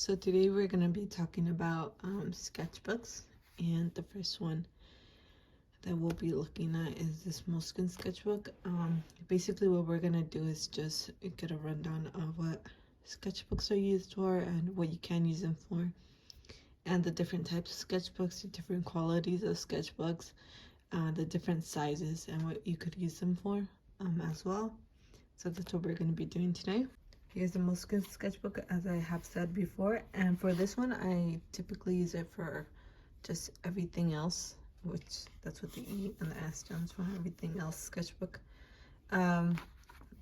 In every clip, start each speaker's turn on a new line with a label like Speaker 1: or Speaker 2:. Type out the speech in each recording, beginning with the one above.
Speaker 1: So today we're going to be talking about sketchbooks, and the first one that we'll be looking at is this Moleskine sketchbook. Basically what we're going to do is just get a rundown of what sketchbooks are used for and what you can use them for, and the different types of sketchbooks, the different qualities of sketchbooks, the different sizes, and what you could use them for as well. So that's what we're going to be doing today. Here's the Moleskine sketchbook, as I have said before, and for this one I typically use it for just everything else, which that's what the E and the S stands for, everything else sketchbook. And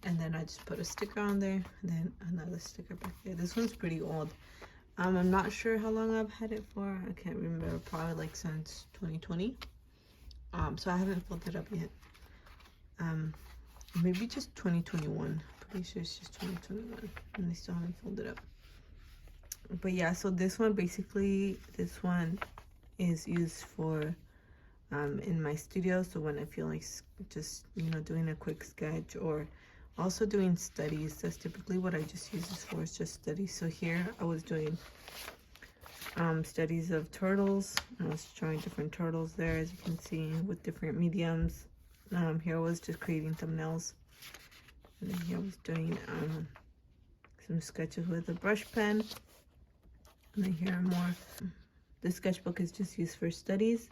Speaker 1: then I just put a sticker on there, and then another sticker back there. This one's pretty old. I'm not sure how long I've had it for. I can't remember, probably like since 2020. So I haven't filled it up yet. Maybe just 2021. Pretty sure it's just 2021, and I still haven't filled it up. But yeah, so this one is used for in my studio. So when I feel like just doing a quick sketch, or also doing studies, that's typically what I just use this for, is just studies. So here I was doing studies of turtles. I was drawing different turtles there, as you can see, with different mediums. Here I was just creating thumbnails. And then here I was doing some sketches with a brush pen. And then here are more. This sketchbook is just used for studies.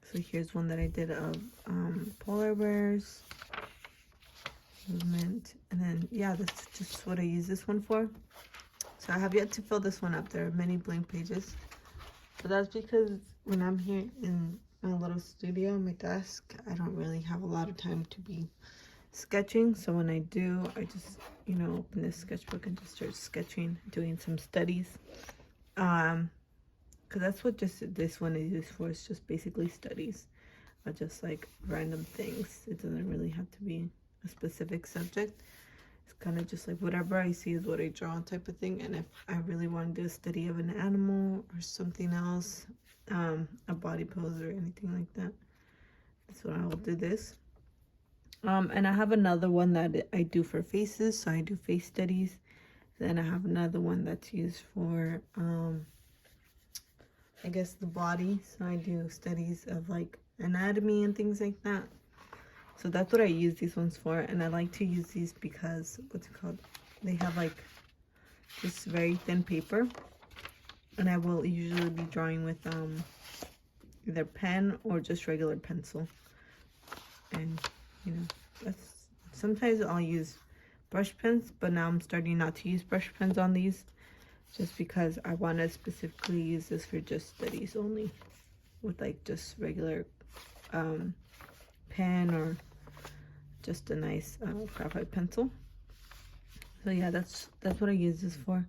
Speaker 1: So here's one that I did of polar bears, movement. And then, yeah, that's just what I use this one for. So I have yet to fill this one up. There are many blank pages. But that's because when I'm here in my little studio, my desk, I don't really have a lot of time to be sketching. So when I do, I just open this sketchbook and just start sketching, doing some studies, because that's what just this one is used for. It's just basically studies, just like random things. It doesn't really have to be a specific subject. It's kind of just like whatever I see is what I draw, type of thing. And if I really want to do a study of an animal or something else, a body pose or anything like that, that's what I will do this. And I have another one that I do for faces, so I do face studies. Then I have another one that's used for I guess the body, so I do studies of like anatomy and things like that. So that's what I use these ones for. And I like to use these because, what's it called, they have like just very thin paper, and I will usually be drawing with either pen or just regular pencil. And that's, sometimes I'll use brush pens, but now I'm starting not to use brush pens on these, just because I want to specifically use this for just studies only, with like just regular pen or just a nice graphite pencil. So yeah, that's what I use this for.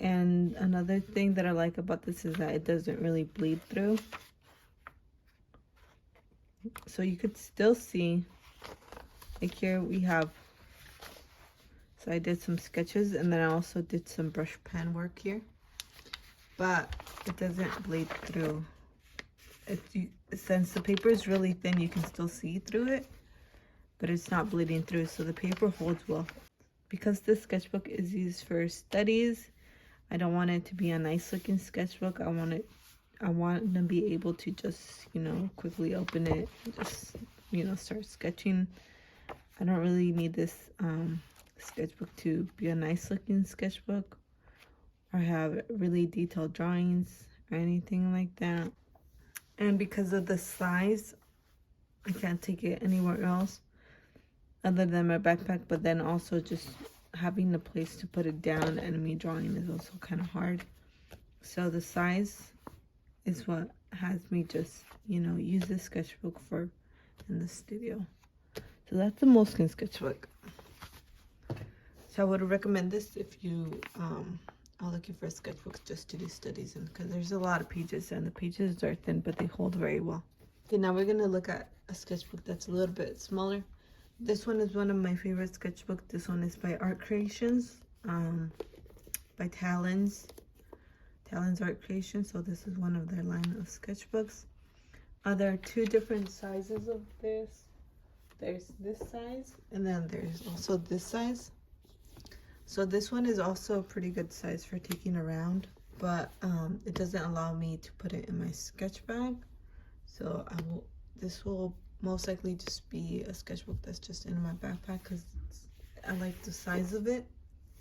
Speaker 1: And another thing that I like about this is that it doesn't really bleed through. So you could still see, like here we have, so I did some sketches, and then I also did some brush pen work here, but it doesn't bleed through. Since the paper is really thin, you can still see through it, but it's not bleeding through, so the paper holds well. Because this sketchbook is used for studies, I don't want it to be a nice looking sketchbook. I want to be able to just quickly open it and just start sketching. I don't really need this sketchbook to be a nice looking sketchbook or have really detailed drawings or anything like that. And because of the size, I can't take it anywhere else other than my backpack. But then also just having the place to put it down and me drawing is also kind of hard. So the size is what has me just use this sketchbook for in the studio. So that's the Moleskine sketchbook. So I would recommend this if you are looking for sketchbooks just to do studies in, because there's a lot of pages and the pages are thin, but they hold very well. Okay, now we're gonna look at a sketchbook that's a little bit smaller. This one is one of my favorite sketchbooks. This one is by Art Creations, by Talon's Art Creations. So this is one of their line of sketchbooks. There are two different sizes of this. there's this size, and then there's also this size. So this one is also a pretty good size for taking around, but it doesn't allow me to put it in my sketch bag. So this will most likely just be a sketchbook that's just in my backpack, because I like the size of it,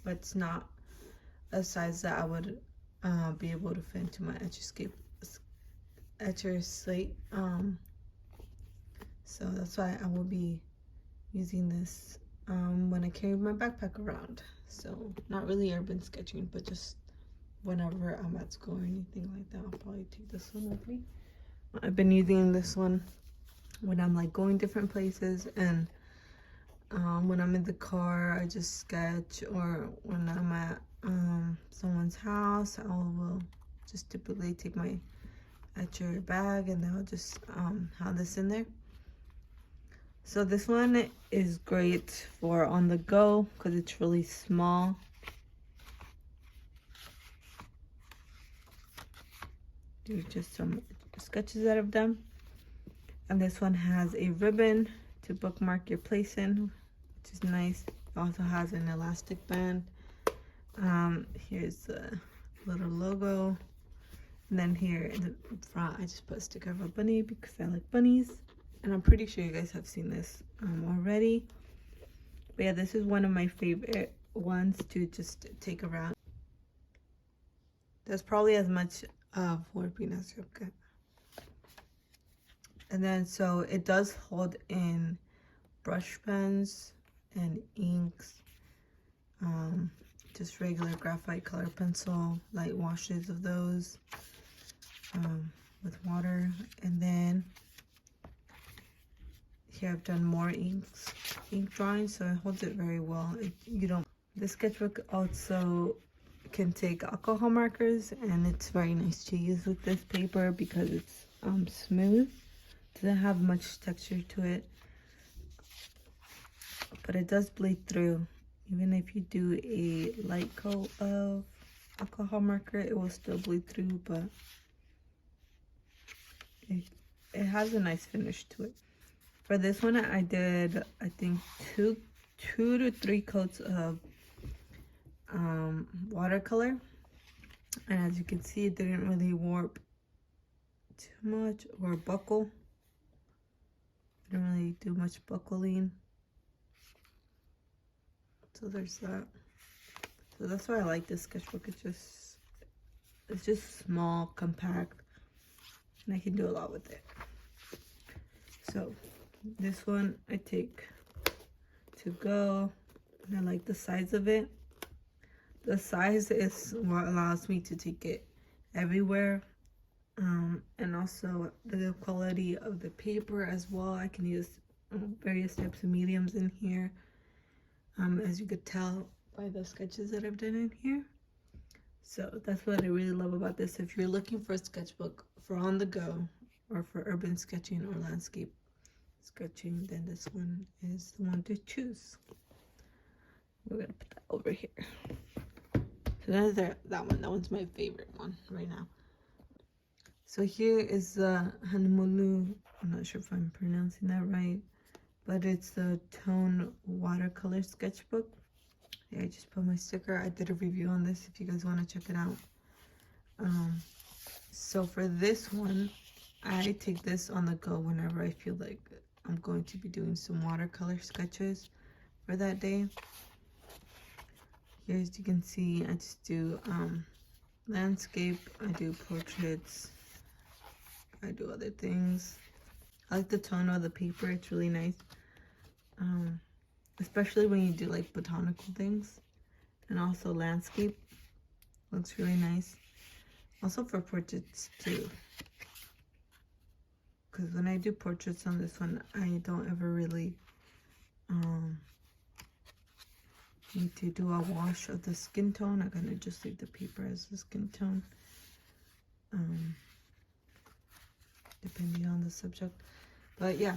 Speaker 1: but it's not a size that I would be able to fit into my Etcher slate. So that's why I will be using this when I carry my backpack around. So not really urban sketching, but just whenever I'm at school or anything like that, I'll probably take this one with me. I've been using this one when I'm like going different places, and when I'm in the car I just sketch, or when I'm at someone's house, I will just typically take my Etcher bag and then I'll just have this in there. So this one is great for on the go because it's really small. Do just some sketches that I've done. And this one has a ribbon to bookmark your place in, which is nice. It also has an elastic band. Here's the little logo. And then here in the front, I just put a sticker of a bunny because I like bunnies. And I'm pretty sure you guys have seen this already. But yeah, this is one of my favorite ones to just take around. There's probably as much warping as you get. And then so it does hold in brush pens and inks, just regular graphite color pencil, light washes of those with water. And then here I've done more ink drawings, so it holds it very well. This sketchbook also can take alcohol markers, and it's very nice to use with this paper because it's smooth. Doesn't have much texture to it, but it does bleed through. Even if you do a light coat of alcohol marker, it will still bleed through, but it has a nice finish to it. For this one, I did, I think, two to three coats of watercolor, and as you can see, it didn't really warp too much or buckle. I didn't really do much buckling, so there's that. So that's why I like this sketchbook. It's just small, compact, and I can do a lot with it. So this one I take to go, and I like the size of it. The size is what allows me to take it everywhere, and also the quality of the paper as well. I can use various types of mediums in here, as you could tell by the sketches that I've done in here. So that's what I really love about this. If you're looking for a sketchbook for on the go or for urban sketching or landscape sketching, then this one is the one to choose. We're gonna put that over here. So that's that one's my favorite one right now. So here is the Honolulu, I'm not sure if I'm pronouncing that right, but it's the tone watercolor sketchbook. Yeah, I just put my sticker. I did a review on this if you guys want to check it out. So for this one, I take this on the go whenever I feel like I'm going to be doing some watercolor sketches for that day. Here, as you can see, I just do landscape, I do portraits, I do other things. I like the tone of the paper, it's really nice. Especially when you do like botanical things, and also landscape, looks really nice. Also for portraits too, because when I do portraits on this one, I don't ever really need to do a wash of the skin tone. I kind of just leave the paper as the skin tone, depending on the subject. But yeah,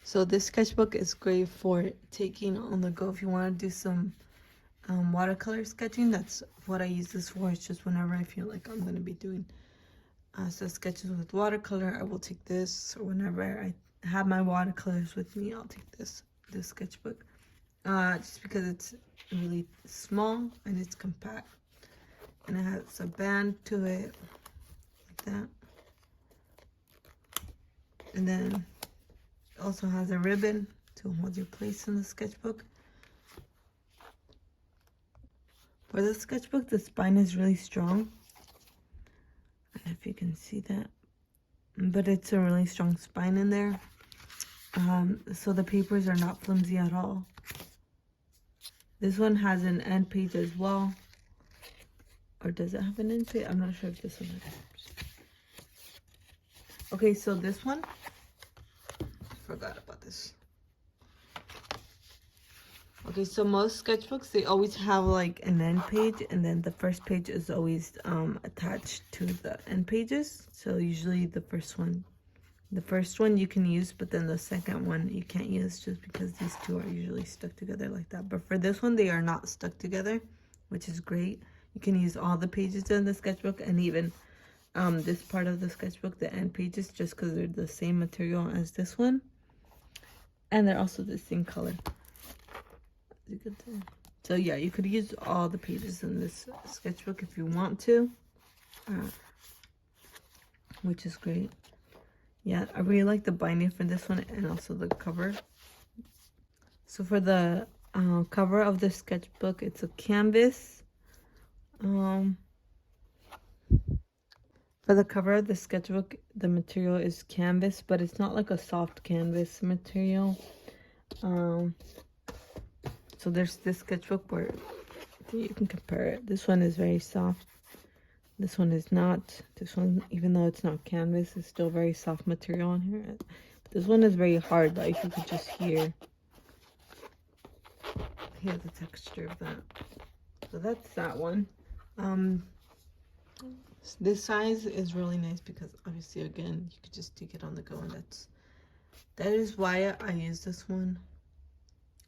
Speaker 1: so this sketchbook is great for taking on the go if you want to do some watercolor sketching. That's what I use this for. It's just whenever I feel like I'm going to be doing sketches with watercolor, I will take this, or whenever have my watercolors with me, I'll take this sketchbook. Just because it's really small and it's compact. And it has a band to it, like that. And then it also has a ribbon to hold your place in the sketchbook. For the sketchbook, the spine is really strong. I don't know if you can see that. But it's a really strong spine in there. So the papers are not flimsy at all. This one has an end page as well. Or does it have an end page? I'm not sure if this one has. Okay, so this one, forgot about this. Okay, so most sketchbooks, they always have like an end page, and then the first page is always attached to the end pages. So usually the first one you can use, but then the second one you can't use, just because these two are usually stuck together like that. But for this one, they are not stuck together, which is great. You can use all the pages in the sketchbook, and even this part of the sketchbook, the end pages, just because they're the same material as this one, and they're also the same color. You could tell. So yeah, you could use all the pages in this sketchbook if you want to, which is great. Yeah, I really like the binding for this one, and also the cover. So for the cover of the sketchbook, it's a canvas. For the cover of the sketchbook, the material is canvas, but it's not like a soft canvas material. So there's this sketchbook where you can compare it. This one is very soft. This one is not. This one, even though it's not canvas, is still very soft material on here. But this one is very hard, like you could just hear the texture of that. So that's that one. This size is really nice because obviously, again, you could just take it on the go, and that is why I use this one.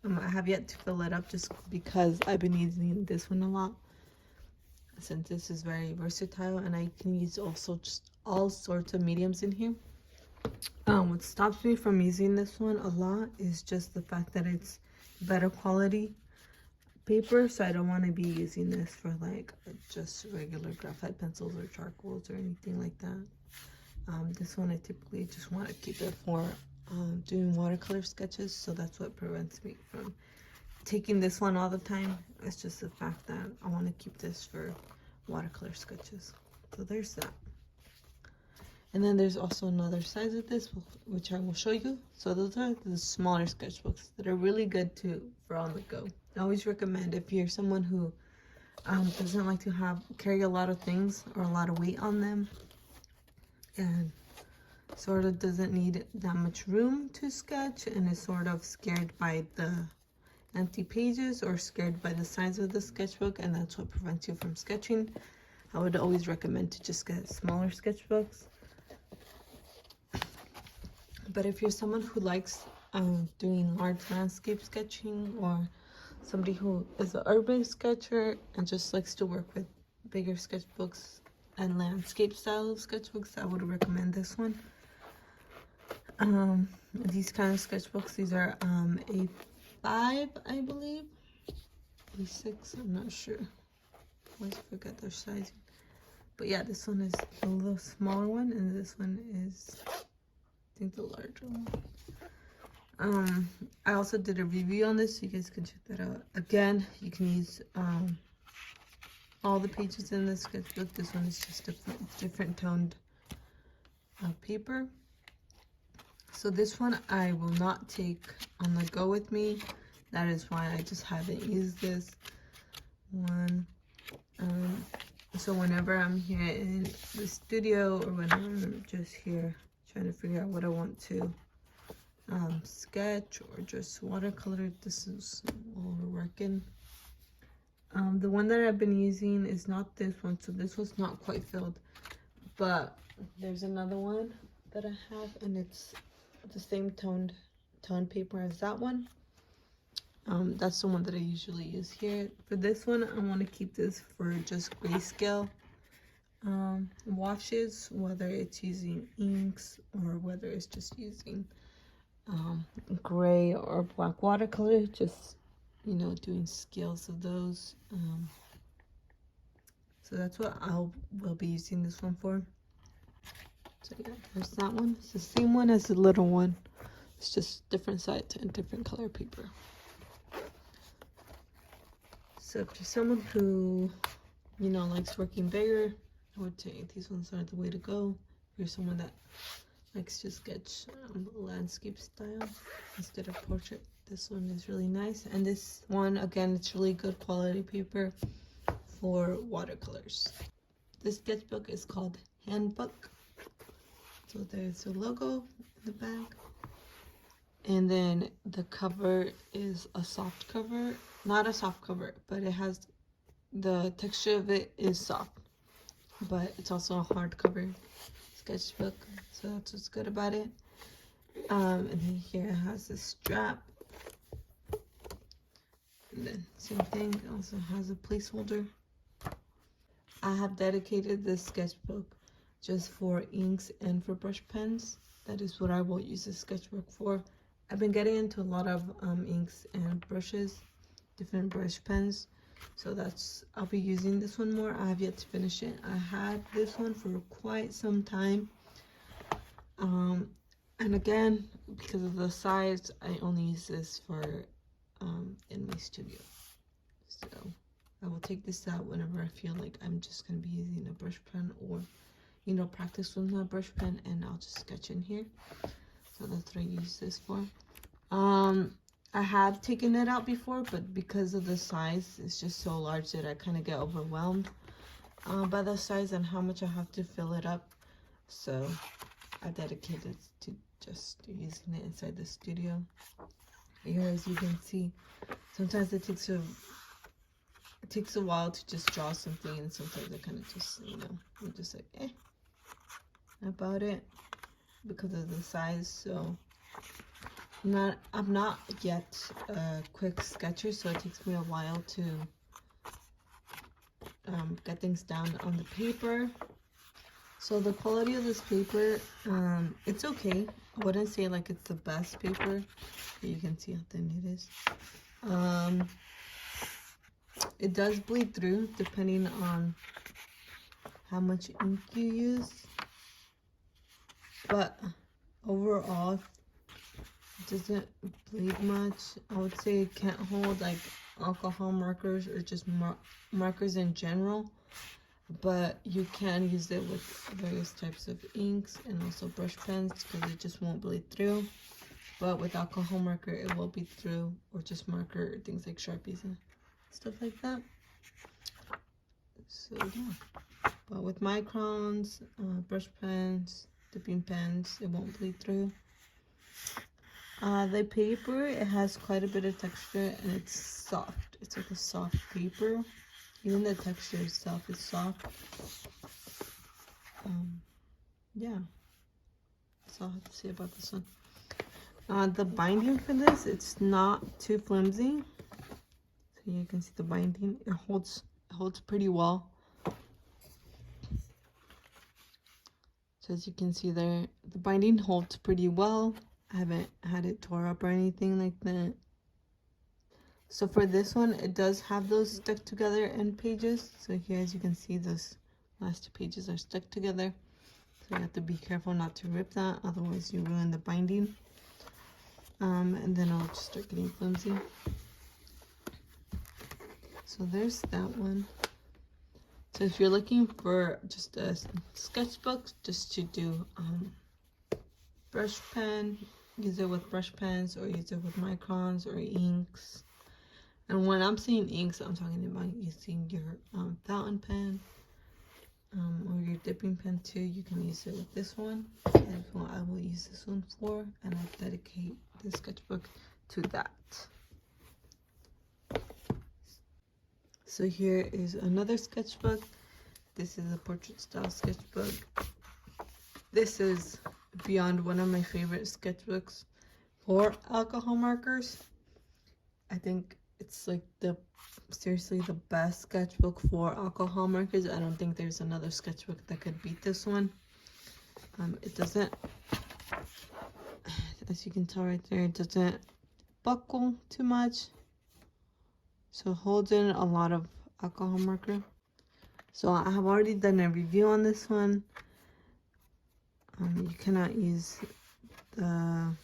Speaker 1: I have yet to fill it up just because I've been using this one a lot, since this is very versatile, and I can use also just all sorts of mediums in here. What stops me from using this one a lot is just the fact that it's better quality paper, so I don't want to be using this for like just regular graphite pencils or charcoals or anything like that. This one I typically just want to keep it for doing watercolor sketches, so that's what prevents me from taking this one all the time. It's just the fact that I want to keep this for watercolor sketches. So there's that. And then there's also another size of this, which I will show you. So those are the smaller sketchbooks that are really good for on the go. I always recommend, if you're someone who doesn't like to carry a lot of things or a lot of weight on them, and sort of doesn't need that much room to sketch, and is sort of scared by the empty pages or scared by the size of the sketchbook, and that's what prevents you from sketching, I would always recommend to just get smaller sketchbooks. But if you're someone who likes doing large landscape sketching, or somebody who is an urban sketcher and just likes to work with bigger sketchbooks and landscape style sketchbooks, I would recommend this one. These kind of sketchbooks, these are A5, I believe, A6, I'm not sure. I always forget their sizing. But yeah, this one is a little smaller one, and this one is, I think, the larger one. I also did a review on this, so you guys can check that out. Again, you can use all the pages in the sketchbook. This one is just a different toned paper. So this one I will not take on the go with me. That is why I just haven't used this one. So whenever I'm here in the studio, or whenever I'm just here trying to figure out what I want to sketch or just watercolor, this is what we're working. The one that I've been using is not this one, so this was not quite filled, but there's another one that I have, and it's the same toned paper as that one. That's the one that I usually use here. For this one, I want to keep this for just grayscale washes, whether it's using inks or whether it's just using gray or black watercolor, just, you know, doing scales of those. So that's what will be using this one for. So yeah, there's that one. It's the same one as the little one. It's just different size and different color paper. So if you're someone who, you know, likes working bigger, I would say these ones are the way to go. If you're someone that likes to sketch landscape style instead of portrait, this one is really nice. And this one, again, it's really good quality paper for watercolors. This sketchbook is called Handbook. So there's a logo in the back. And then the cover is a soft cover. Not a soft cover, but it has, the texture of it is soft. But it's also a hardcover sketchbook. So that's what's good about it. And then here it has a strap. And then same thing, it also has a placeholder. I have dedicated this sketchbook just for inks and for brush pens. That is what I will use this sketchbook for. I've been getting into a lot of inks and brushes, different brush pens. So I'll be using this one more. I have yet to finish it. I had this one for quite some time. And again, because of the size, I only use this for in my studio. So I will take this out whenever I feel like I'm just going to be using a brush pen, or, you know, practice with my brush pen, and I'll just sketch in here. So that's what I use this for. I have taken it out before, but because of the size, it's just so large that I kind of get overwhelmed by the size and how much I have to fill it up. So I dedicated to just using it inside the studio. Here, as you can see, sometimes it takes a while to just draw something, and sometimes I kind of just, you know, I'm just like about it because of the size. So I'm not yet a quick sketcher, so it takes me a while to get things down on the paper. So the quality of this paper, it's okay. I wouldn't say like it's the best paper. You can see how thin it is. It does bleed through depending on how much ink you use, but overall it doesn't bleed much. I would say it can't hold like alcohol markers or just markers in general, but you can use it with various types of inks and also brush pens because it just won't bleed through. But with alcohol marker, it will bleed through, or just marker, things like Sharpies and stuff like that. So yeah, but with microns, brush pens, dipping pens, it won't bleed through. The paper, it has quite a bit of texture, and it's soft. It's like a soft paper. Even the texture itself is soft. Yeah, that's all I have to say about this one. The binding for this, it's not too flimsy. So you can see the binding. It holds pretty well. So as you can see there, the binding holds pretty well. I haven't had it tore up or anything like that. So for this one, it does have those stuck together end pages. So here, as you can see, those last two pages are stuck together. So you have to be careful not to rip that, otherwise you ruin the binding. And then I'll just start getting flimsy. So there's that one. So if you're looking for just a sketchbook just to do brush pen, use it with brush pens or use it with microns or inks. And when I'm saying inks, I'm talking about using your fountain pen or your dipping pen too. You can use it with this one. That's what I will use this one for, and I dedicate the sketchbook to that. So here is another sketchbook. This is a portrait style sketchbook. This is beyond one of my favorite sketchbooks for alcohol markers. I think it's like seriously the best sketchbook for alcohol markers. I don't think there's another sketchbook that could beat this one. It doesn't, as you can tell right there, it doesn't buckle too much. So it holds in a lot of alcohol marker. So I have already done a review on this one. You cannot use the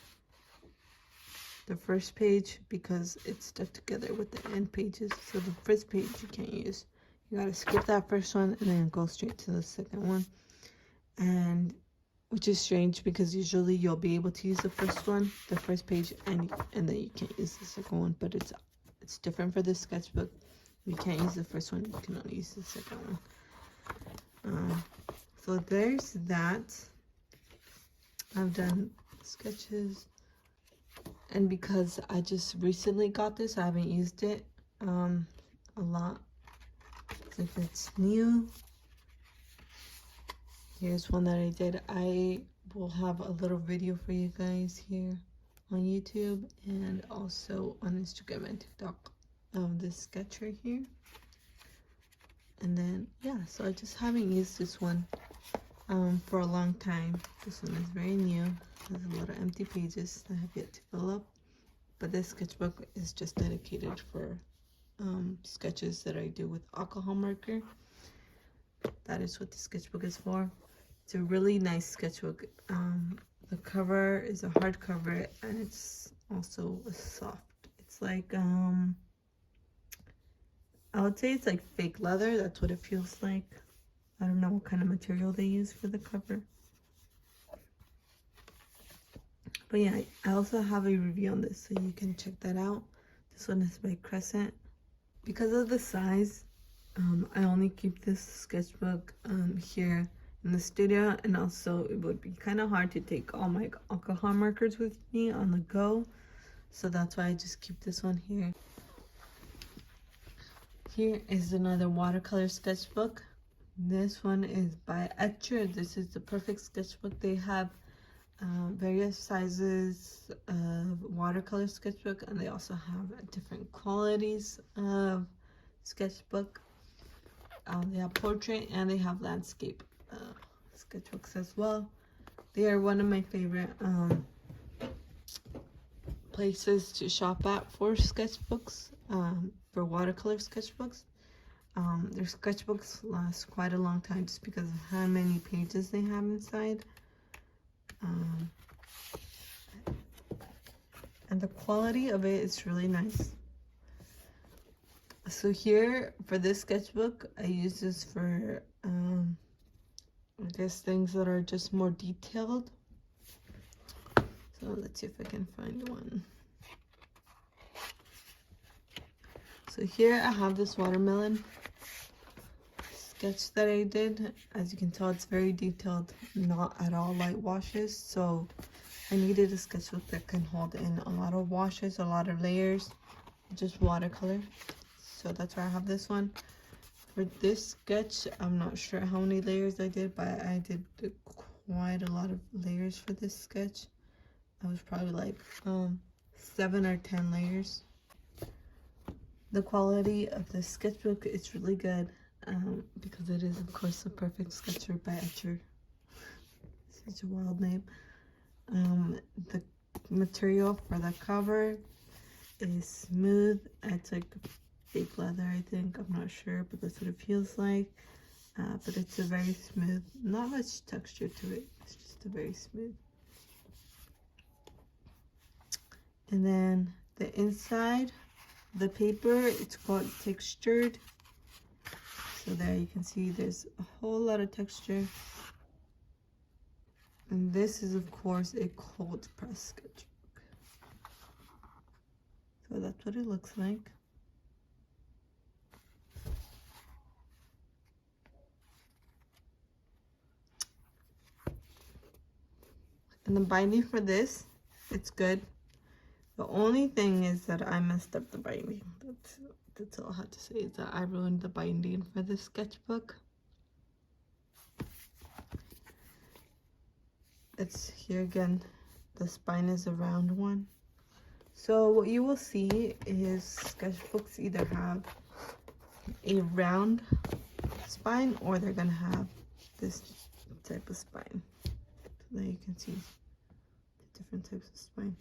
Speaker 1: first page because it's stuck together with the end pages. So the first page you can't use. You gotta skip that first one and then go straight to the second one. And which is strange because usually you'll be able to use the first page, and then you can't use the second one. But it's different for this sketchbook. You can't use the first one, you can only use the second one. So there's that. I've done sketches, and because I just recently got this, I haven't used it a lot. So if it's new, here's one that I did. I will have a little video for you guys here on YouTube and also on Instagram and TikTok of this sketch right here. And then yeah, so I just haven't used this one for a long time. This one is very new. There's a lot of empty pages that I have yet to fill up, but this sketchbook is just dedicated for sketches that I do with alcohol marker. That is what the sketchbook is for. It's a really nice sketchbook. The cover is a hardcover, and it's also a soft. It's like I would say it's like fake leather. That's what it feels like. I don't know what kind of material they use for the cover. But yeah, I also have a review on this, so you can check that out. This one is by Crescent. Because of the size, I only keep this sketchbook here in the studio, and also it would be kind of hard to take all my alcohol markers with me on the go. So that's why I just keep this one here. Here is another watercolor sketchbook. This one is by Etcher. This is the perfect sketchbook. They have various sizes of watercolor sketchbook, and they also have different qualities of sketchbook. They have portrait and they have landscape sketchbooks as well. They are one of my favorite places to shop at for sketchbooks, for watercolor sketchbooks. Their sketchbooks last quite a long time just because of how many pages they have inside. And the quality of it is really nice. So here for this sketchbook, I use this for I guess things that are just more detailed. So let's see if I can find one. So here I have this watermelon sketch that I did. As you can tell, it's very detailed, not at all light washes. So I needed a sketchbook that can hold in a lot of washes, a lot of layers, just watercolor. So that's why I have this one. For this sketch, I'm not sure how many layers I did, but I did quite a lot of layers for this sketch. I was probably like 7 or 10 layers. The quality of the sketchbook is really good because it is, of course, a perfect sketchbook by Etcher. Such a wild name. The material for the cover is smooth. It's like fake leather, I think. I'm not sure, but that's what it feels like. But it's a very smooth, not much texture to it. It's just a very smooth. And then the inside, the paper, it's called textured. So there you can see there's a whole lot of texture. And this is, of course, a cold press sketchbook. So that's what it looks like. And the binding for this, it's good. The only thing is that I messed up the binding. That's all I have to say, is that I ruined the binding for this sketchbook. It's here again, the spine is a round one. So what you will see is sketchbooks either have a round spine or they're gonna have this type of spine. So there you can see different types of spine.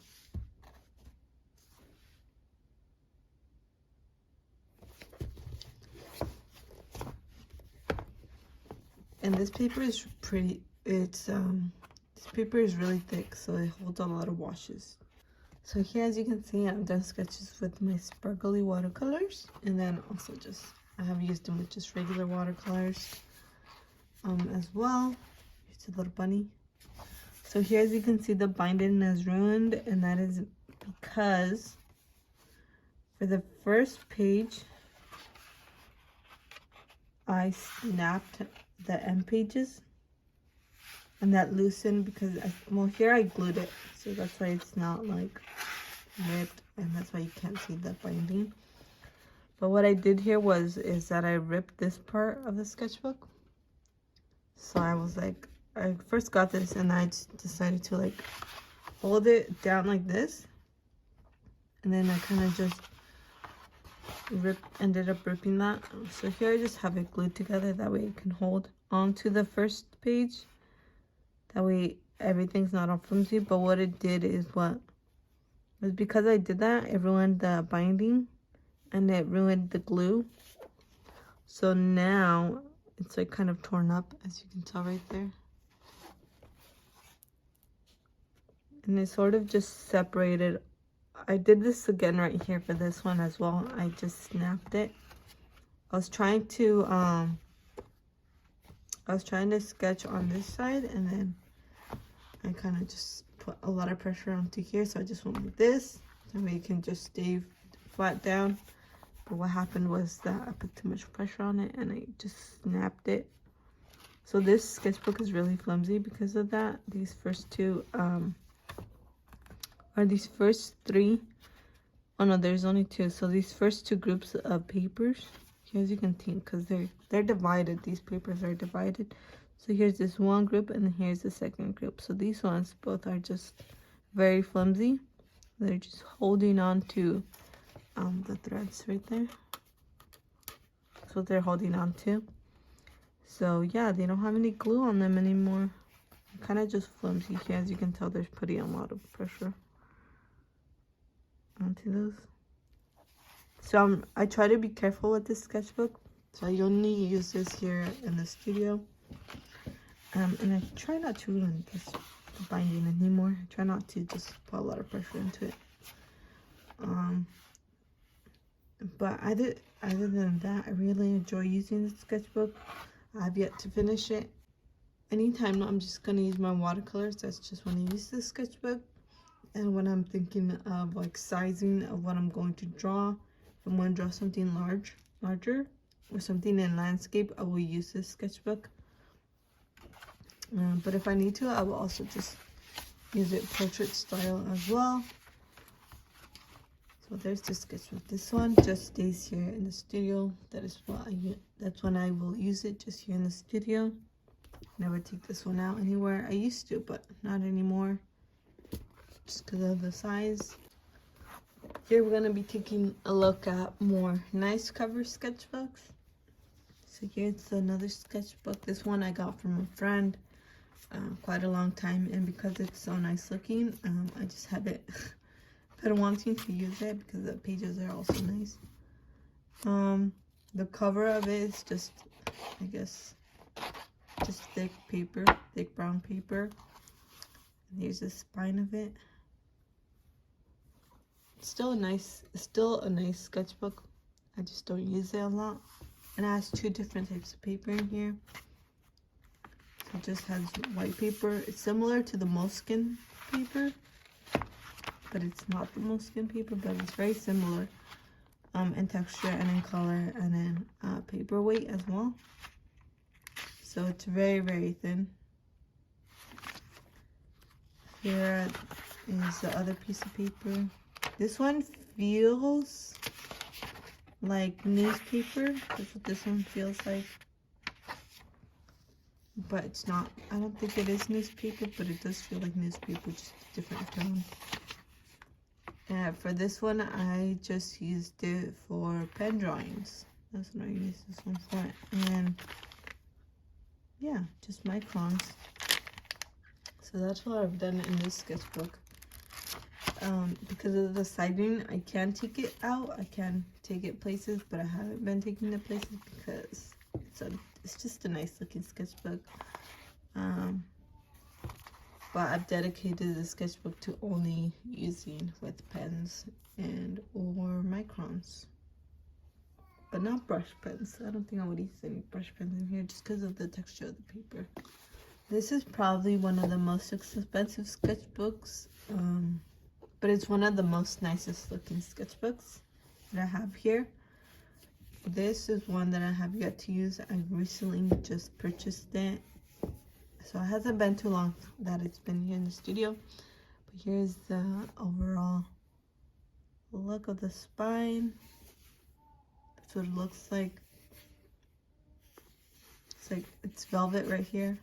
Speaker 1: And this paper is pretty, this paper is really thick, so it holds a lot of washes. So here, as you can see, I've done sketches with my sparkly watercolors, and then also I have used them with just regular watercolors as well. Here's a little bunny. So here, as you can see, the binding is ruined, and that is because for the first page, I snapped the end pages, and that loosened because well, here I glued it, so that's why it's not like ripped, and that's why you can't see the binding. But what I did here is that I ripped this part of the sketchbook. So I was like, I first got this, and I just decided to like hold it down like this, and then I kind of just ended up ripping that. So here I just have it glued together, that way it can hold onto the first page, that way everything's not all flimsy. But what it did is because I did that, it ruined the binding and it ruined the glue. So now it's like kind of torn up, as you can tell right there, and it sort of just separated. I did this again right here for this one as well. I just snapped it. I was trying to sketch on this side, and then I kind of just put a lot of pressure onto here, so I just went like this, so you can just stay flat down. But what happened was that I put too much pressure on it, and I just snapped it. So this sketchbook is really flimsy because of that. These first two these first three, oh no, there's only two. So these first two groups of papers, here, as you can see, because they're divided, these papers are divided. So here's this one group, and then here's the second group. So these ones both are just very flimsy. They're just holding on to the threads right there. That's what they're holding on to. So yeah, they don't have any glue on them anymore. Kind of just flimsy here, as you can tell. There's putting a lot of pressure onto those. So I try to be careful with this sketchbook. So I only use this here in the studio. And I try not to ruin this binding anymore. I try not to just put a lot of pressure into it. But other than that, I really enjoy using this sketchbook. I've yet to finish it. Anytime I'm just going to use my watercolors, that's just when I use this sketchbook. And when I'm thinking of like sizing of what I'm going to draw, if I'm going to draw something larger, or something in landscape, I will use this sketchbook. But if I need to, I will also just use it portrait style as well. So there's the sketchbook. This one just stays here in the studio. That's when I will use it, just here in the studio. Never take this one out anywhere. I used to, but not anymore, just because of the size. Here we're going to be taking a look at more nice cover sketchbooks. So here's another sketchbook. This one I got from a friend quite a long time, and because it's so nice looking, I just have it. Been wanting to use it because the pages are also nice. The cover of it is just, I guess, just thick paper, thick brown paper. And here's the spine of it. It's still a nice sketchbook. I just don't use it a lot. And it has two different types of paper in here. So it just has white paper. It's similar to the Moleskine paper, but it's not the Moleskine paper, but it's very similar in texture and in color and in paper weight as well. So it's very, very thin. Here is the other piece of paper. This one feels like newspaper. That's what this one feels like. But it's not. I don't think it is newspaper, but it does feel like newspaper, just a different tone. And for this one, I just used it for pen drawings. That's what I used this one for. And yeah, just microns. So that's what I've done in this sketchbook. because of the siding, I can take it out. I can take it places, but I haven't been taking it places because it's just a nice looking sketchbook. But I've dedicated the sketchbook to only using with pens and or microns, but not brush pens. I don't think I would use any brush pens in here just because of the texture of the paper. This is probably one of the most expensive sketchbooks, but it's one of the most nicest looking sketchbooks that I have here. This is one that I have yet to use. I recently just purchased it, so it hasn't been too long that it's been here in the studio. But here's the overall look of the spine. That's what it looks like. It's velvet right here.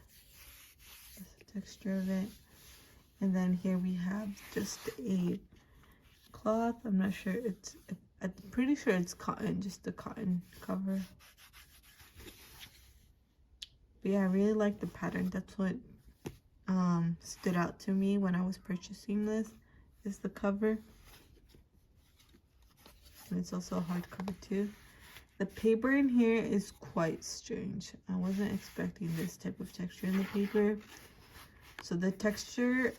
Speaker 1: That's the texture of it. And then here we have just a cloth. I'm not sure, I'm pretty sure it's cotton, just the cotton cover. But yeah, I really like the pattern. That's what stood out to me when I was purchasing this, is the cover. And it's also a hardcover too. The paper in here is quite strange. I wasn't expecting this type of texture in the paper. So the texture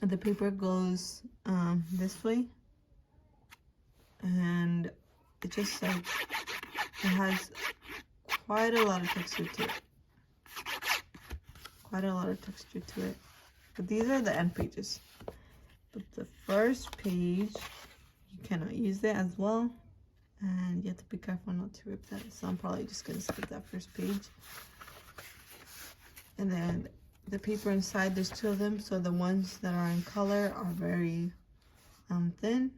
Speaker 1: of the paper goes this way, and it just like, it has quite a lot of texture to it. Quite a lot of texture to it. But these are the end pages. But the first page, you cannot use it as well. And you have to be careful not to rip that. So I'm probably just going to skip that first page. And then the paper inside, there's two of them. So the ones that are in color are very thin.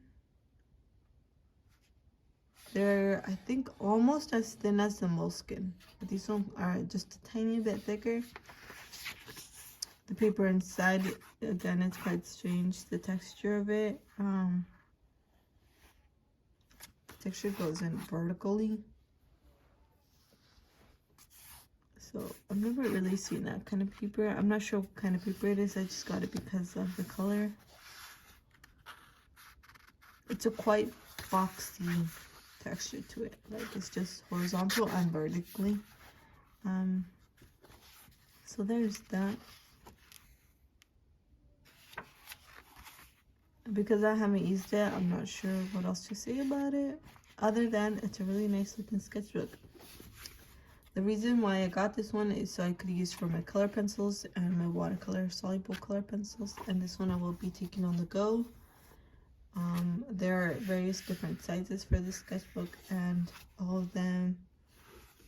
Speaker 1: They're, I think, almost as thin as the Moleskine, but these ones are just a tiny bit thicker. The paper inside, again, it's quite strange, the texture of it. The texture goes in vertically. So I've never really seen that kind of paper. I'm not sure what kind of paper it is. I just got it because of the color. It's a quite boxy texture to it, like it's just horizontal and vertically. So there's that. Because I haven't used it, I'm not sure what else to say about it, other than it's a really nice looking sketchbook. The reason why I got this one is so I could use for my color pencils and my watercolor soluble color pencils, and this one I will be taking on the go. There are various different sizes for this sketchbook, and all of them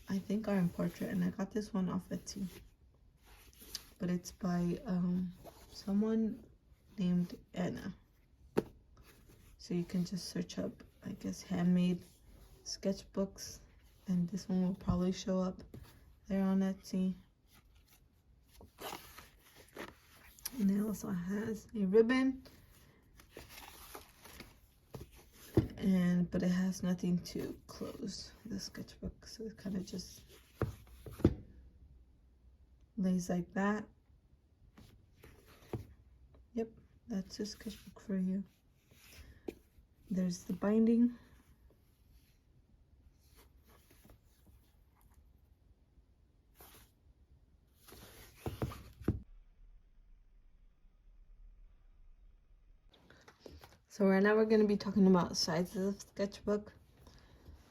Speaker 1: I think are in portrait, and I got this one off Etsy, but it's by someone named Anna. So you can just search up, I guess, Handmade sketchbooks, and this one will probably show up there on Etsy. And it also has a ribbon, but it has nothing to close the sketchbook, so it kind of just lays like that. Yep, that's a sketchbook for you. There's the binding. So right now we're going to be talking about sizes of sketchbook.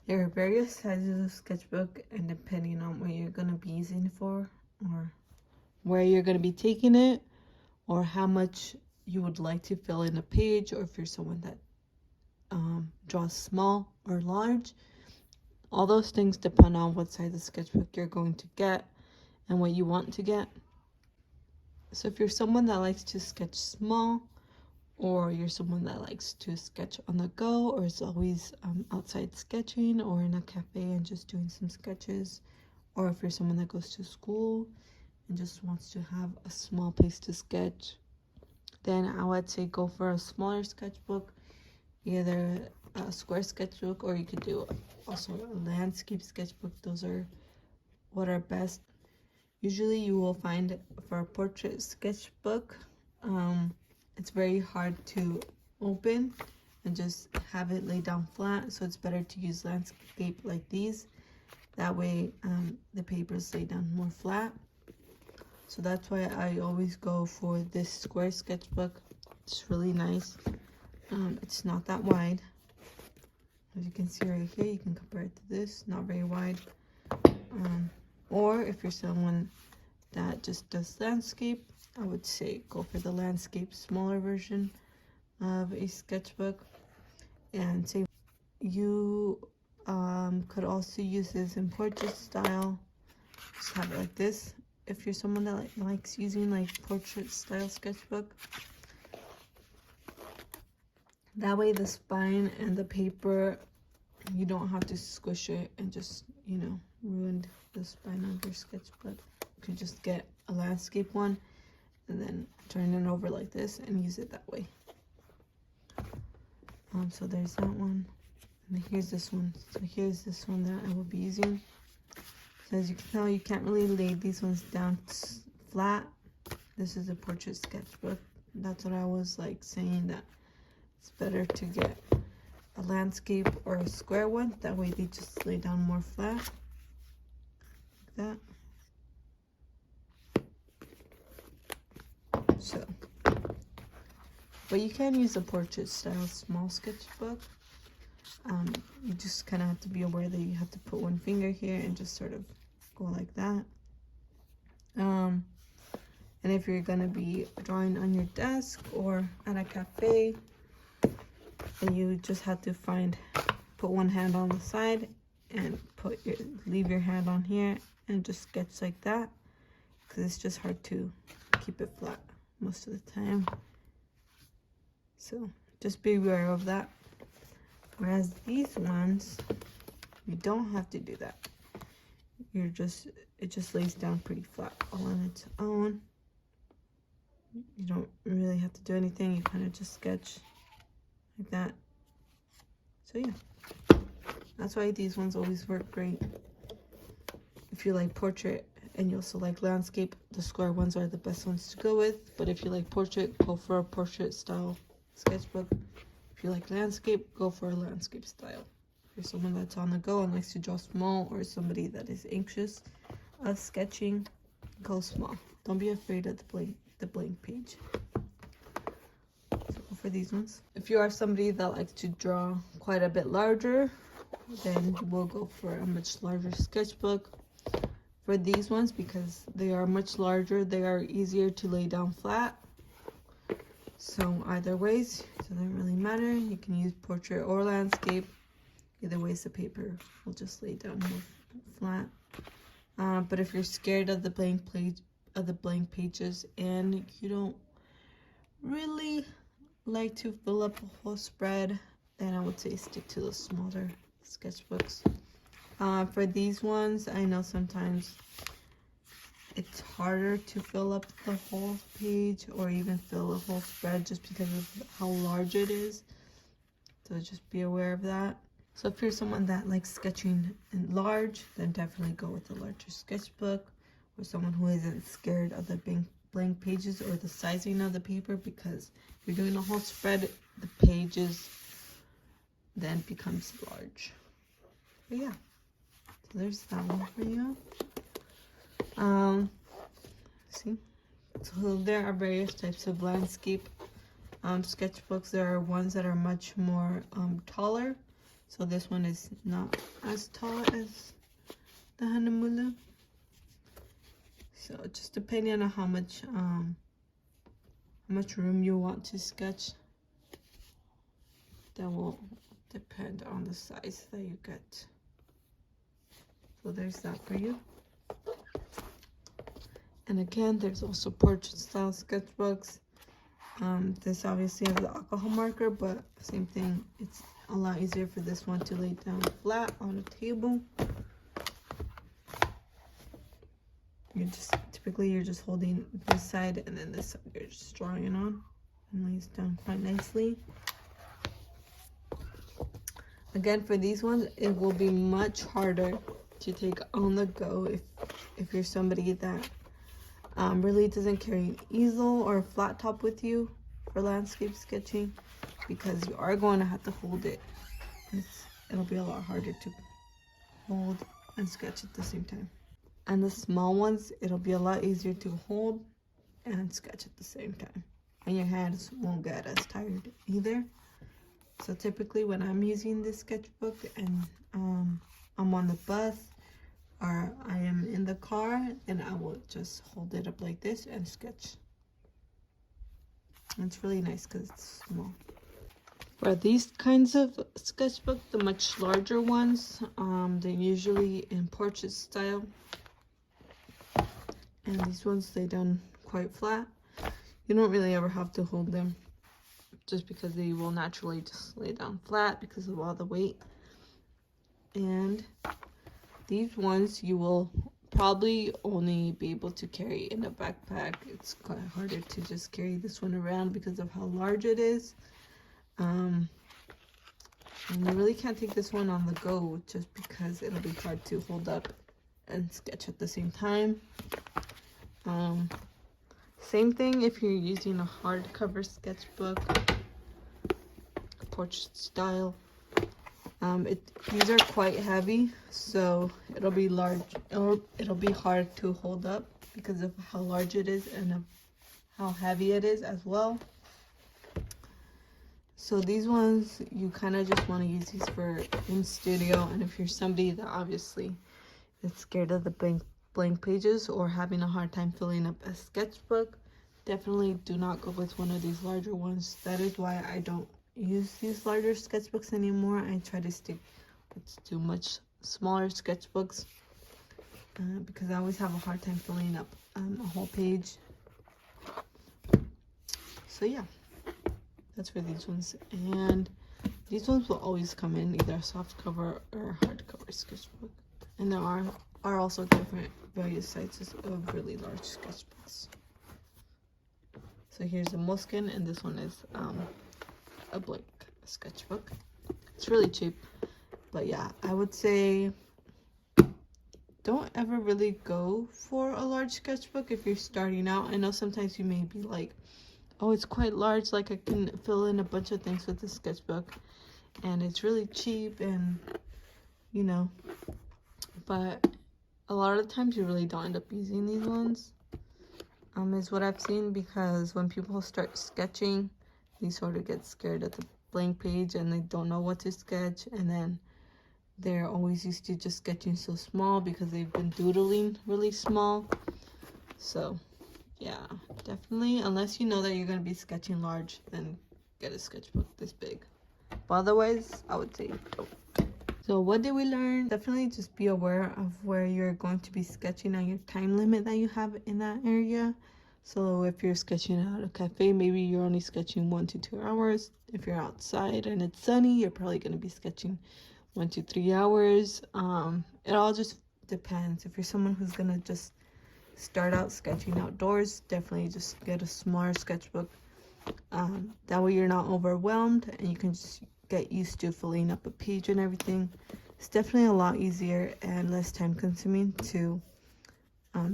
Speaker 1: There are various sizes of sketchbook, and depending on what you're going to be using it for, or where you're going to be taking it, or how much you would like to fill in a page, or if you're someone that draws small or large, all those things depend on what size of sketchbook you're going to get and what you want to get. So if you're someone that likes to sketch small, or you're someone that likes to sketch on the go, or is always outside sketching, or in a cafe and just doing some sketches, or if you're someone that goes to school and just wants to have a small place to sketch, then I would say go for a smaller sketchbook, either a square sketchbook, or you could do also a landscape sketchbook. Those are what are best. Usually you will find for a portrait sketchbook, it's very hard to open and just have it lay down flat. So it's better to use landscape like these. That way the papers lay down more flat. So that's why I always go for this square sketchbook. It's really nice. It's not that wide. As you can see right here, you can compare it to this, not very wide. Or if you're someone that just does landscape, I would say go for the landscape smaller version of a sketchbook. And say you could also use this in portrait style. Just have it like this. If you're someone that likes using like portrait style sketchbook, that way the spine and the paper, you don't have to squish it and just, you know, ruin the spine of your sketchbook. You can just get a landscape one and then turn it over like this and use it that way. So there's that one, and then here's this one. So here's this one that I will be using. So as you can tell, you can't really lay these ones down flat. This is a portrait sketchbook. That's what I was like saying, that it's better to get a landscape or a square one. That way they just lay down more flat, like that. So, but you can use a portrait style small sketchbook. You just kind of have to be aware that you have to put one finger here and just sort of go like that. And if you're gonna be drawing on your desk or at a cafe, then you just have to put one hand on the side and leave your hand on here and just sketch like that, because it's just hard to keep it flat most of the time. So just be aware of that. Whereas these ones, you don't have to do that. It just lays down pretty flat all on its own. You don't really have to do anything. You kind of just sketch like that. So yeah, that's why these ones always work great. If you like portrait and you also like landscape, the square ones are the best ones to go with. But if you like portrait, go for a portrait style sketchbook. If you like landscape, go for a landscape style. If you're someone that's on the go and likes to draw small, or somebody that is anxious of sketching, go small. Don't be afraid of the blank page. So go for these ones. If you are somebody that likes to draw quite a bit larger, then we'll go for a much larger sketchbook. For these ones, because they are much larger, they are easier to lay down flat. So either ways, it doesn't really matter. You can use portrait or landscape. Either ways, the paper will just lay down more flat. But if you're scared of the blank pages and you don't really like to fill up a whole spread, then I would say stick to the smaller sketchbooks. For these ones, I know sometimes it's harder to fill up the whole page or even fill a whole spread just because of how large it is. So just be aware of that. So if you're someone that likes sketching in large, then definitely go with a larger sketchbook. Or someone who isn't scared of the blank pages or the sizing of the paper, because if you're doing a whole spread, the pages then becomes large. But yeah, so there's that one for you. See, so there are various types of landscape sketchbooks. There are ones that are much more taller. So this one is not as tall as the Honolulu. So just depending on how much room you want to sketch, that will depend on the size that you get. So there's that for you. And again, there's also portrait style sketchbooks. This obviously has the alcohol marker, but same thing. It's a lot easier for this one to lay down flat on a table. You're just holding this side, and then this side you're just drawing it on, and lays down quite nicely. Again, for these ones, it will be much harder to take on the go if you're somebody that really doesn't carry an easel or a flat top with you. for landscape sketching, because you are going to have to hold it. It'll be a lot harder to hold and sketch at the same time. And the small ones, it'll be a lot easier to hold and sketch at the same time. And your hands won't get as tired either. So typically when I'm using this sketchbook and I'm on the bus or I am in the car, and I will just hold it up like this and sketch. And it's really nice because it's small. For these kinds of sketchbook, the much larger ones, they're usually in portrait style. And these ones, they done quite flat. You don't really ever have to hold them, just because they will naturally just lay down flat because of all the weight. And these ones you will probably only be able to carry in a backpack. It's quite harder to just carry this one around because of how large it is. And you really can't take this one on the go, just because it'll be hard to hold up and sketch at the same time. Same thing if you're using a hardcover sketchbook, portrait style. These are quite heavy, so it'll be large. It'll be hard to hold up because of how large it is and of how heavy it is as well. So these ones, you kind of just want to use these for in studio. And if you're somebody that obviously is scared of the blank pages or having a hard time filling up a sketchbook, definitely do not go with one of these larger ones. That is why I don't use these larger sketchbooks anymore. I try to stick with too much smaller sketchbooks because I always have a hard time filling up a whole page. So yeah, that's for these ones. And these ones will always come in either a soft cover or hardcover sketchbook. And there are also different various sizes of really large sketchbooks. So here's a Moleskine, and this one is a blank sketchbook. It's really cheap, but yeah, I would say don't ever really go for a large sketchbook if you're starting out. I know sometimes you may be like, oh, it's quite large, like I can fill in a bunch of things with this sketchbook and it's really cheap, and you know, but a lot of the times you really don't end up using these ones, is what I've seen, because when people start sketching, they sort of get scared at the blank page and they don't know what to sketch, and then they're always used to just sketching so small because they've been doodling really small. So yeah, definitely, unless you know that you're going to be sketching large, then get a sketchbook this big. But otherwise, I would say don't. So what did we learn? Definitely just be aware of where you're going to be sketching and your time limit that you have in that area. So if you're sketching at a cafe, maybe you're only sketching 1 to 2 hours. If you're outside and it's sunny, you're probably going to be sketching 1 to 3 hours. It all just depends. If you're someone who's going to just start out sketching outdoors, definitely just get a smaller sketchbook. That way you're not overwhelmed and you can just get used to filling up a page and everything. It's definitely a lot easier and less time consuming to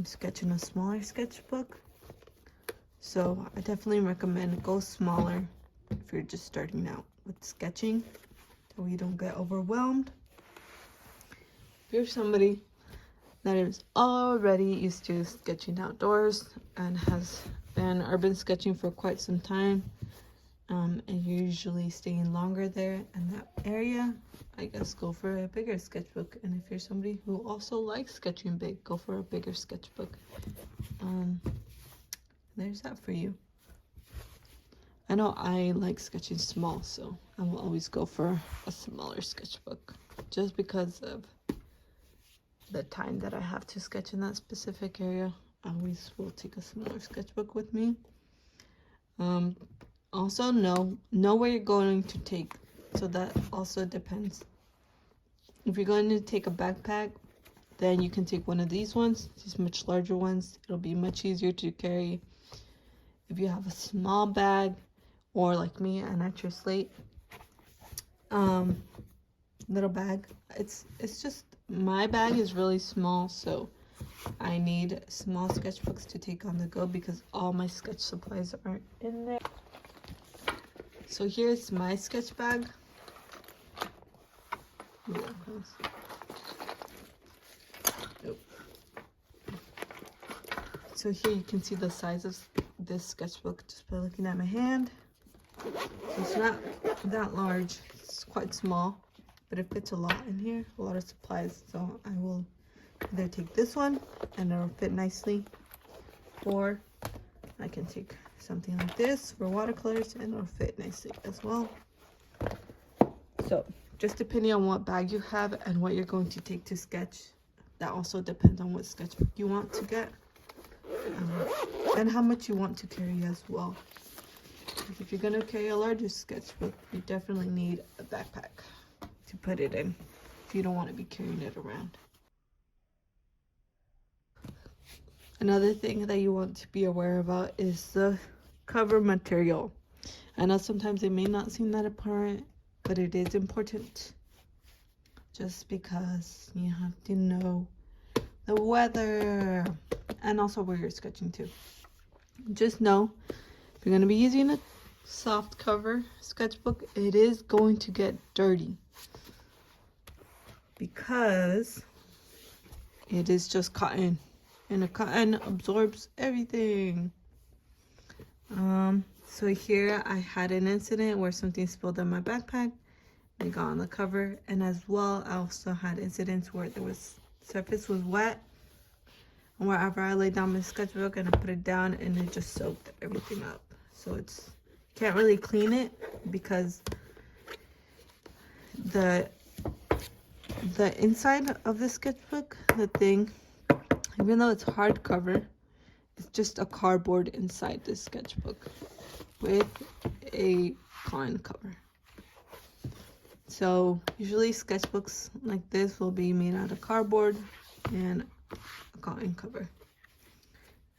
Speaker 1: sketch in a smaller sketchbook. So I definitely recommend go smaller if you're just starting out with sketching, so you don't get overwhelmed. If you're somebody that is already used to sketching outdoors and has been urban sketching for quite some time, and you're usually staying longer there in that area, I guess go for a bigger sketchbook. And if you're somebody who also likes sketching big, go for a bigger sketchbook. There's that for you. I know I like sketching small, so I will always go for a smaller sketchbook just because of the time that I have to sketch in that specific area. I always will take a smaller sketchbook with me. Also know where you're going to take, so that also depends. If you're going to take a backpack, then you can take one of these ones, these much larger ones. It'll be much easier to carry. If you have a small bag, or like me, an Etcher slate little bag, it's just, my bag is really small, so I need small sketchbooks to take on the go because all my sketch supplies are in there. So here's my sketch bag. So here you can see the size of this sketchbook just by looking at my hand. So it's not that large, it's quite small, but it fits a lot in here, a lot of supplies. So I will either take this one and it'll fit nicely, or I can take something like this for watercolors and it'll fit nicely as well. So just depending on what bag you have and what you're going to take to sketch, that also depends on what sketchbook you want to get, and how much you want to carry as well. Because if you're going to carry a larger sketchbook, you definitely need a backpack to put it in if you don't want to be carrying it around. Another thing that you want to be aware about is the cover material. I know sometimes it may not seem that apparent, but it is important, just because you have to know the weather and also where you're sketching too. Just know if you're going to be using a soft cover sketchbook, it is going to get dirty because it is just cotton, and the cotton absorbs everything. So here I had an incident where something spilled on my backpack. It got on the cover, and as well I also had incidents where surface was wet, and wherever I laid down my sketchbook and I put it down, and it just soaked everything up. So it's can't really clean it because the inside of the sketchbook, the thing, even though it's hardcover, it's just a cardboard inside the sketchbook with a cotton cover. So usually sketchbooks like this will be made out of cardboard and a cotton cover,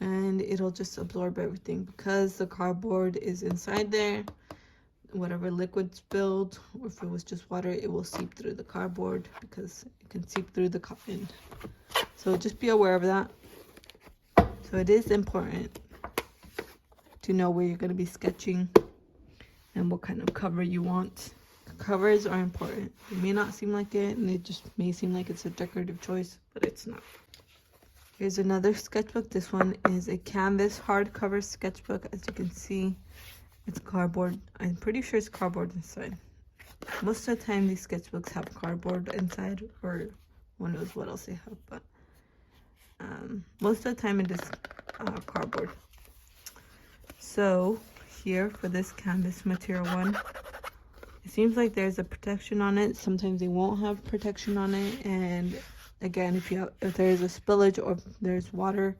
Speaker 1: and it'll just absorb everything because the cardboard is inside there. Whatever liquid spilled, or if it was just water, it will seep through the cardboard because it can seep through the cotton. So just be aware of that. So it is important to know where you're going to be sketching and what kind of cover you want. Covers are important. It may not seem like it, and it just may seem like it's a decorative choice, but it's not. Here's another sketchbook. This one is a canvas hardcover sketchbook. As you can see, it's cardboard. I'm pretty sure it's cardboard inside. Most of the time these sketchbooks have cardboard inside, or who knows what else they have, but most of the time it is cardboard. So here for this canvas material one, it seems like there's a protection on it. Sometimes they won't have protection on it, and again, if there's a spillage or if there's water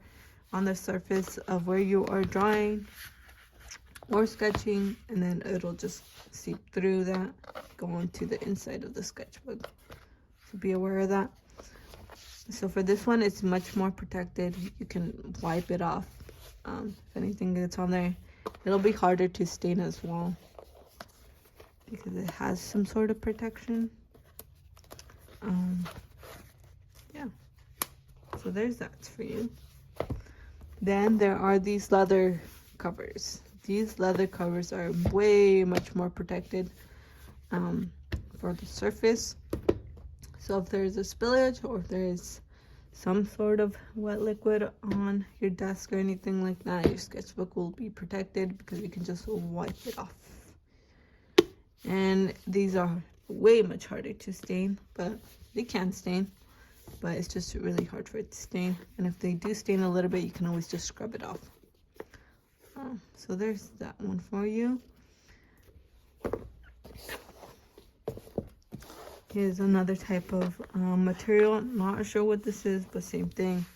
Speaker 1: on the surface of where you are drawing or sketching, and then it'll just seep through that, go into the inside of the sketchbook. So be aware of that. So for this one, it's much more protected. You can wipe it off. If anything gets on there, it'll be harder to stain as well because it has some sort of protection. Yeah, so there's that for you. Then there are these leather covers. These leather covers are way much more protected for the surface. So if there's a spillage, or if there's some sort of wet liquid on your desk or anything like that, your sketchbook will be protected because you can just wipe it off. And these are way much harder to stain, but they can stain, but it's just really hard for it to stain. And if they do stain a little bit, you can always just scrub it off. So there's that one for you. Here's another type of material. Not sure what this is, but same thing.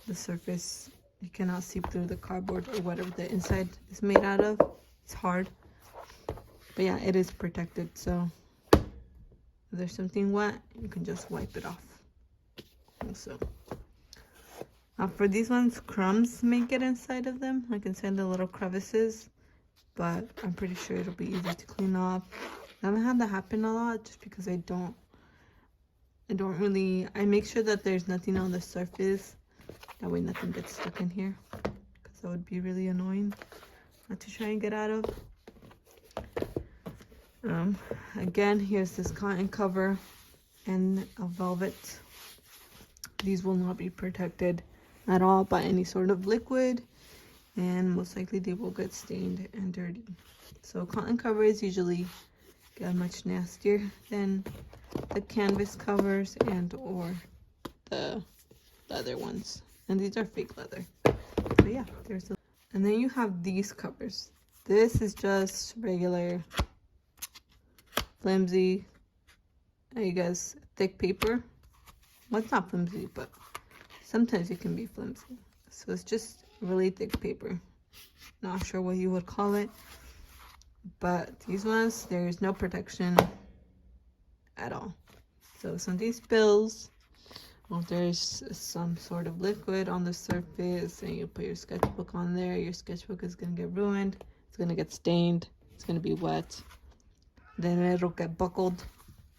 Speaker 1: The surface, you cannot seep through the cardboard or whatever the inside is made out of. It's hard, but yeah, it is protected. So if there's something wet, you can just wipe it off. Also, for these ones, crumbs may get inside of them, like inside the little crevices, but I'm pretty sure it'll be easy to clean off. I haven't had that happen a lot just because I make sure that there's nothing on the surface. That way nothing gets stuck in here, because that would be really annoying not to try and get out of. Again, here's this cotton cover and a velvet. These will not be protected at all by any sort of liquid, and most likely they will get stained and dirty. So cotton covers usually get much nastier than the canvas covers and or the leather ones, and these are fake leather. So yeah, there's a, and then you have these covers. This is just regular flimsy, I guess, thick paper. Well, it's not flimsy, but sometimes it can be flimsy. So it's just really thick paper. Not sure what you would call it, but these ones, there's no protection at all. So if something spills, or if there's some sort of liquid on the surface and you put your sketchbook on there, your sketchbook is going to get ruined. It's going to get stained. It's going to be wet. Then it'll get buckled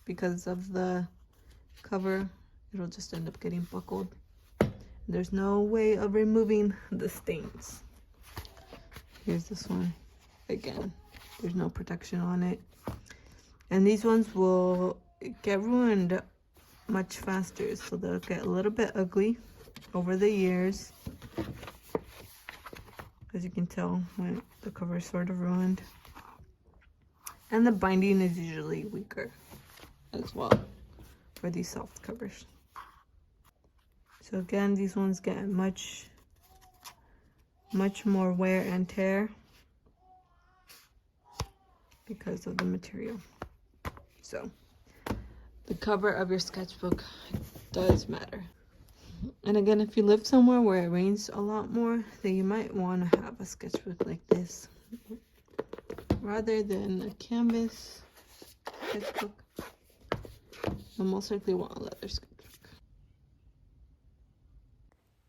Speaker 1: because of the cover. It'll just end up getting buckled. There's no way of removing the stains. Here's this one. Again, there's no protection on it. And these ones will get ruined much faster, so they'll get a little bit ugly over the years. As you can tell, when the cover is sort of ruined. And the binding is usually weaker as well for these soft covers. So again, these ones get much more wear and tear because of the material. So the cover of your sketchbook does matter. And again, if you live somewhere where it rains a lot more, then you might want to have a sketchbook like this rather than a canvas sketchbook. You'll most likely want a leather sketchbook.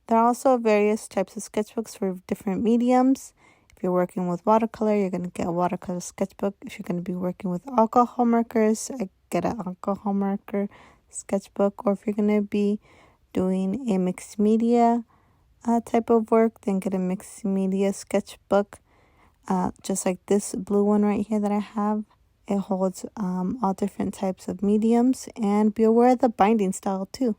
Speaker 2: There are also various types of sketchbooks for different mediums. If you're working with watercolor, you're going to get a watercolor sketchbook. If you're going to be working with alcohol markers, I get an alcohol marker sketchbook. Or if you're going to be doing a mixed media type of work, then get a mixed media sketchbook. Just like this blue one right here that I have. It holds all different types of mediums, and be aware of the binding style too.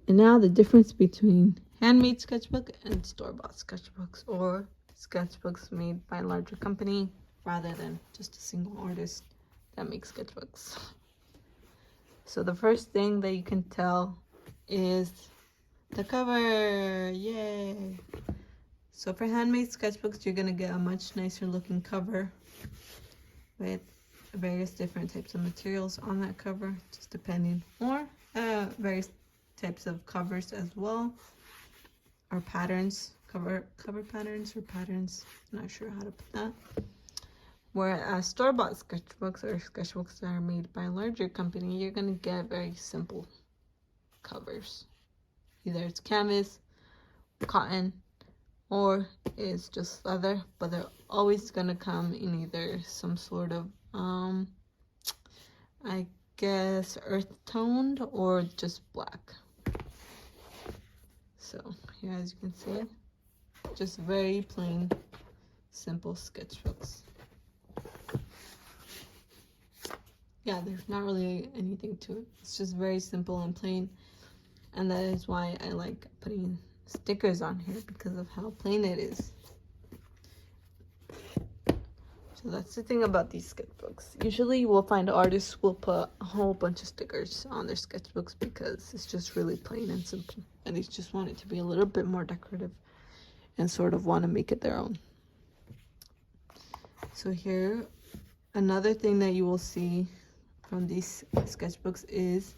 Speaker 1: And now the difference between handmade sketchbook and store-bought sketchbooks, or sketchbooks made by a larger company rather than just a single artist that makes sketchbooks. So the first thing that you can tell is the cover. Yay! So for handmade sketchbooks, you're going to get a much nicer looking cover with various different types of materials on that cover, just depending, or various types of covers as well, or patterns, cover patterns or patterns, not sure how to put that. Whereas store-bought sketchbooks or sketchbooks that are made by a larger company, you're going to get very simple covers. Either it's canvas, cotton, or it's just leather, but they're always going to come in either some sort of I guess earth toned or just black. So here, as you can see, just very plain, simple sketchbooks. Yeah, there's not really anything to it. It's just very simple and plain, and that is why I like putting stickers on here, because of how plain it is. So that's the thing about these sketchbooks. Usually you will find artists will put a whole bunch of stickers on their sketchbooks because it's just really plain and simple, and they just want it to be a little bit more decorative and sort of want to make it their own. So here, another thing that you will see from these sketchbooks is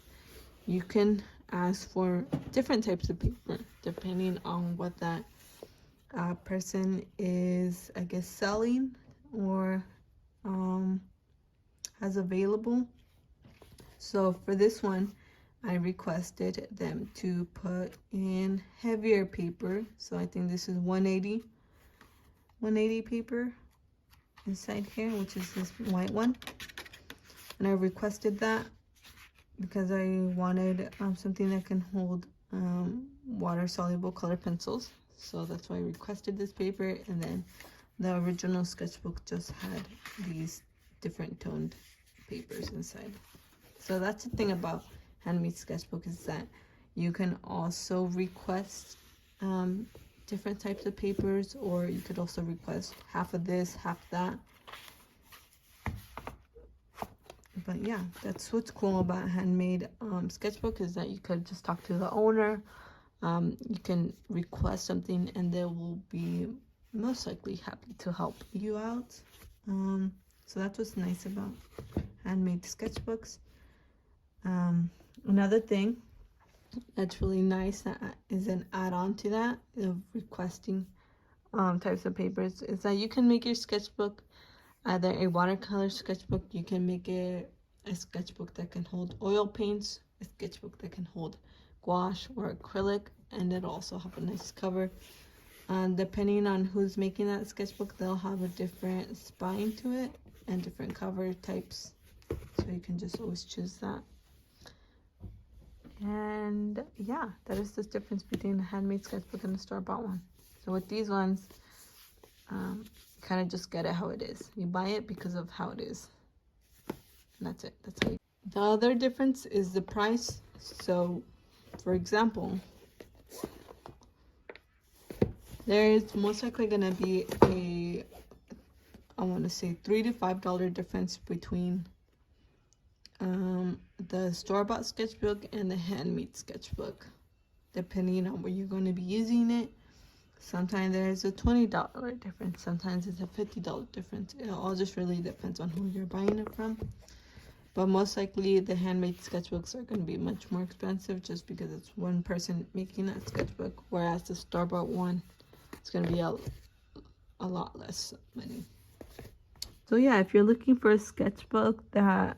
Speaker 1: you can ask for different types of paper depending on what that person is, I guess, selling or has available. So for this one, I requested them to put in heavier paper. So I think this is 180 paper inside here, which is this white one. And I requested that because I wanted something that can hold water soluble color pencils. So that's why I requested this paper, and then The original sketchbook just had these different toned papers inside. So that's the thing about Handmade Sketchbook, is that you can also request different types of papers, or you could also request half of this, half that. But yeah, that's what's cool about Handmade Sketchbook, is that you could just talk to the owner. You can request something and they will be most likely happy to help you out. So that's what's nice about Handmade Sketchbooks. Another thing that's really nice that is an add-on to that of requesting types of papers is that you can make your sketchbook either a watercolor sketchbook. You can make it a sketchbook that can hold oil paints, a sketchbook that can hold gouache or acrylic, and it'll also have a nice cover. Depending on who's making that sketchbook, they'll have a different spine to it and different cover types, so you can just always choose that. And yeah, that is the difference between a handmade sketchbook and a store-bought one. So with these ones, kind of just get it how it is. You buy it because of how it is. And that's it. That's how you... The other difference is the price. So, for example, there is most likely going to be I want to say $3 to $5 difference between the store-bought sketchbook and the handmade sketchbook, depending on where you're going to be using it. Sometimes there's a $20 difference, sometimes it's a $50 difference. It all just really depends on who you're buying it from. But most likely the handmade sketchbooks are going to be much more expensive, just because it's one person making that sketchbook, whereas the store-bought one, it's going to be a lot less money. So yeah, if you're looking for a sketchbook that,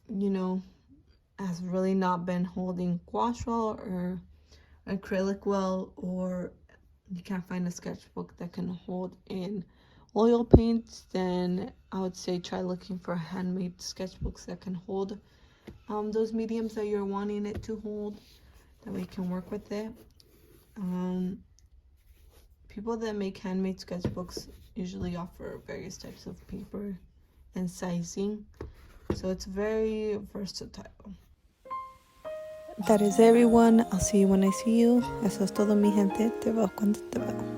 Speaker 1: you know, has really not been holding gouache well or acrylic well, or you can't find a sketchbook that can hold in oil paints, then I would say try looking for handmade sketchbooks that can hold those mediums that you're wanting it to hold. That way you can work with it. People that make handmade sketchbooks usually offer various types of paper and sizing, so it's very versatile.
Speaker 2: That is everyone. I'll see you when I see you. Eso es todo, mi gente. Te veo cuando te veo.